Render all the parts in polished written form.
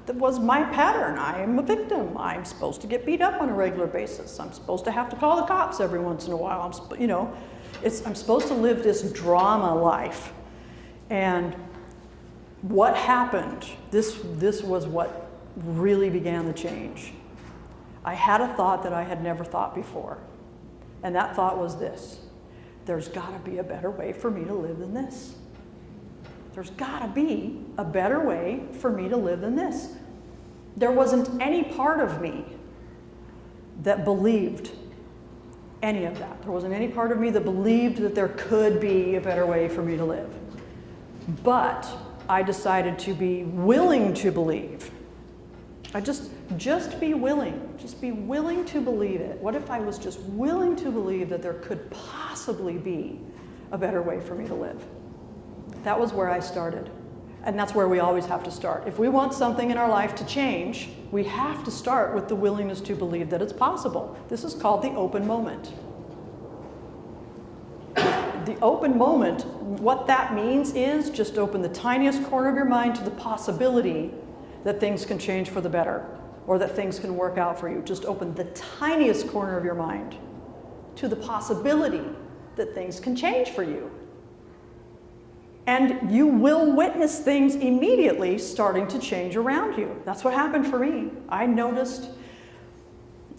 that was my pattern. I am a victim. I'm supposed to get beat up on a regular basis. I'm supposed to have to call the cops every once in a while. I'm supposed to live this drama life. And what happened, this was what really began the change. I had a thought that I had never thought before. And that thought was this: there's gotta be a better way for me to live than this. There's gotta be a better way for me to live than this. There wasn't any part of me that believed any of that. There wasn't any part of me that believed that there could be a better way for me to live. But I decided to be willing to believe. Just be willing. Just be willing to believe it. What if I was just willing to believe that there could possibly be a better way for me to live? That was where I started. And that's where we always have to start. If we want something in our life to change, we have to start with the willingness to believe that it's possible. This is called the open moment. The open moment, what that means is just open the tiniest corner of your mind to the possibility that things can change for the better, or that things can work out for you. Just open the tiniest corner of your mind to the possibility that things can change for you. And you will witness things immediately starting to change around you. That's what happened for me. I noticed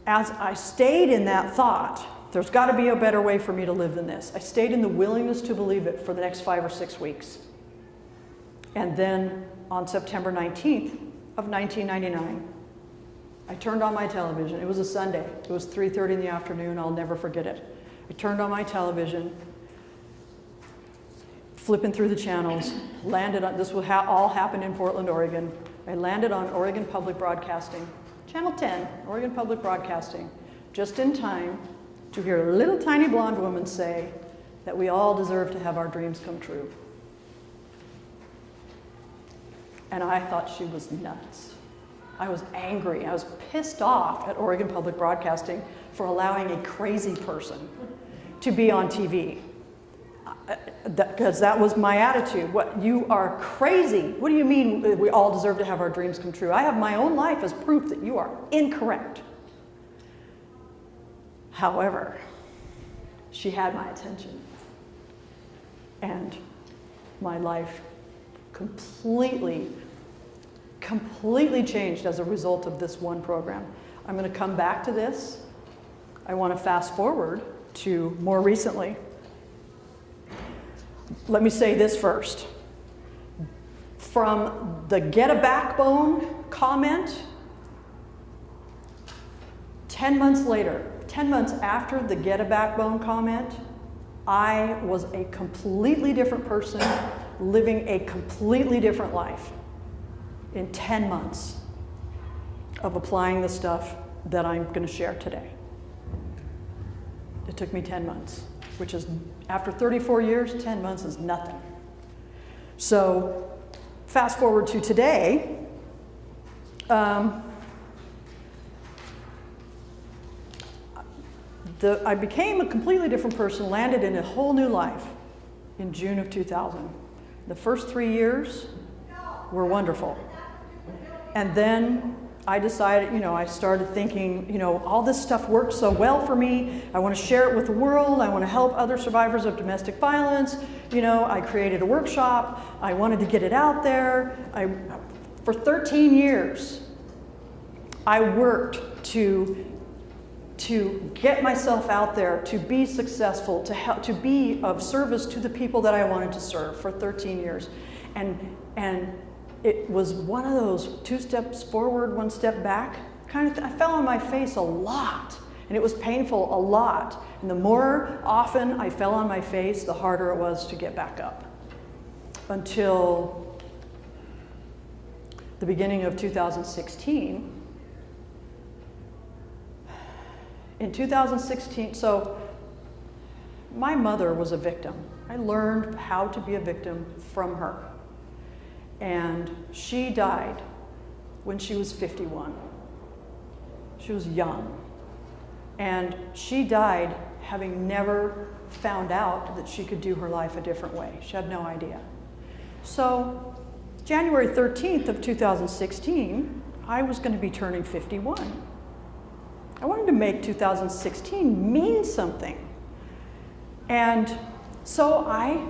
as I stayed in that thought, there's got to be a better way for me to live than this. I stayed in the willingness to believe it for the next 5 or 6 weeks. And then on September 19th of 1999, I turned on my television. It was a Sunday. It was 3:30 in the afternoon. I'll never forget it. I turned on my television, flipping through the channels, landed on, this all happened in Portland, Oregon. I landed on Oregon Public Broadcasting, Channel 10, Oregon Public Broadcasting, just in time to hear a little tiny blonde woman say that we all deserve to have our dreams come true. And I thought she was nuts. I was angry. I was pissed off at Oregon Public Broadcasting for allowing a crazy person to be on TV. Because that was my attitude. What, you are crazy. What do you mean we all deserve to have our dreams come true? I have my own life as proof that you are incorrect. However, she had my attention. And my life completely changed as a result of this one program. I'm going to come back to this. I want to fast forward to more recently. Let me say this first. From the get a backbone comment, 10 months later, 10 months after the get a backbone comment, I was a completely different person, living a completely different life in 10 months of applying the stuff that I'm going to share today. It took me 10 months, which is, after 34 years, 10 months is nothing. So fast forward to today. I became a completely different person, landed in a whole new life in June of 2000. The first 3 years were wonderful. And then I decided, I started thinking, all this stuff works so well for me. I want to share it with the world. I want to help other survivors of domestic violence. I created a workshop. I wanted to get it out there. For 13 years, I worked to get myself out there, to be successful, to help, to be of service to the people that I wanted to serve for 13 years. And it was one of those 2 steps forward, 1 step back kind of I fell on my face a lot, and it was painful a lot. And the more often I fell on my face, the harder it was to get back up. Until the beginning of 2016. In 2016, so my mother was a victim. I learned how to be a victim from her. And she died when she was 51. She was young. And she died having never found out that she could do her life a different way. She had no idea. So January 13th of 2016, I was going to be turning 51. I wanted to make 2016 mean something. And so I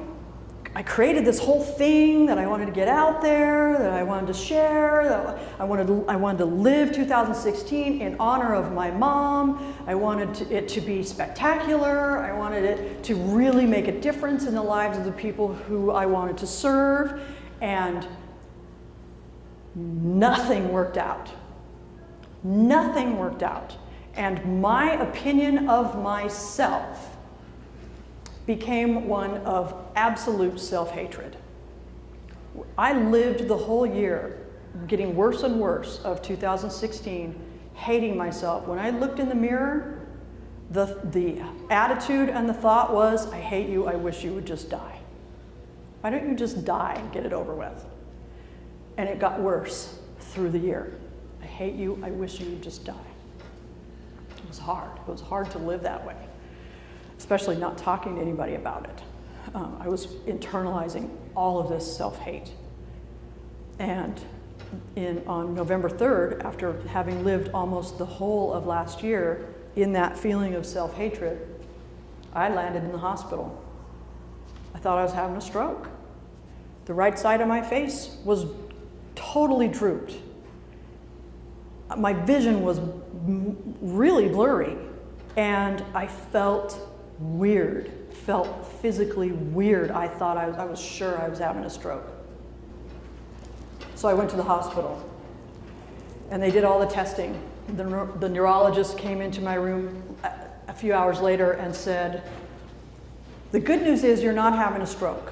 created this whole thing that I wanted to get out there, that I wanted to share, that I wanted to live 2016 in honor of my mom. I wanted it to be spectacular. I wanted it to really make a difference in the lives of the people who I wanted to serve. And nothing worked out. Nothing worked out. And my opinion of myself became one of absolute self-hatred. I lived the whole year, getting worse and worse, of 2016, hating myself. When I looked in the mirror, the attitude and the thought was, I hate you, I wish you would just die. Why don't you just die and get it over with? And it got worse through the year. I hate you, I wish you would just die. It was hard. It was hard to live that way, especially not talking to anybody about it. I was internalizing all of this self-hate. And on November 3rd, after having lived almost the whole of last year in that feeling of self-hatred, I landed in the hospital. I thought I was having a stroke. The right side of my face was totally drooped. My vision was really blurry, and I felt weird, felt physically weird. I thought I was sure I was having a stroke. So I went to the hospital, and they did all the testing. The neurologist came into my room a few hours later and said, the good news is you're not having a stroke.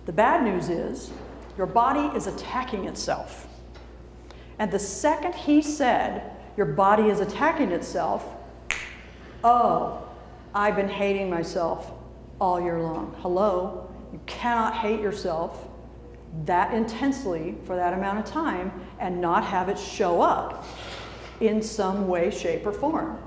The bad news is your body is attacking itself. And the second he said, your body is attacking itself, oh, I've been hating myself all year long. Hello, you cannot hate yourself that intensely for that amount of time and not have it show up in some way, shape, or form.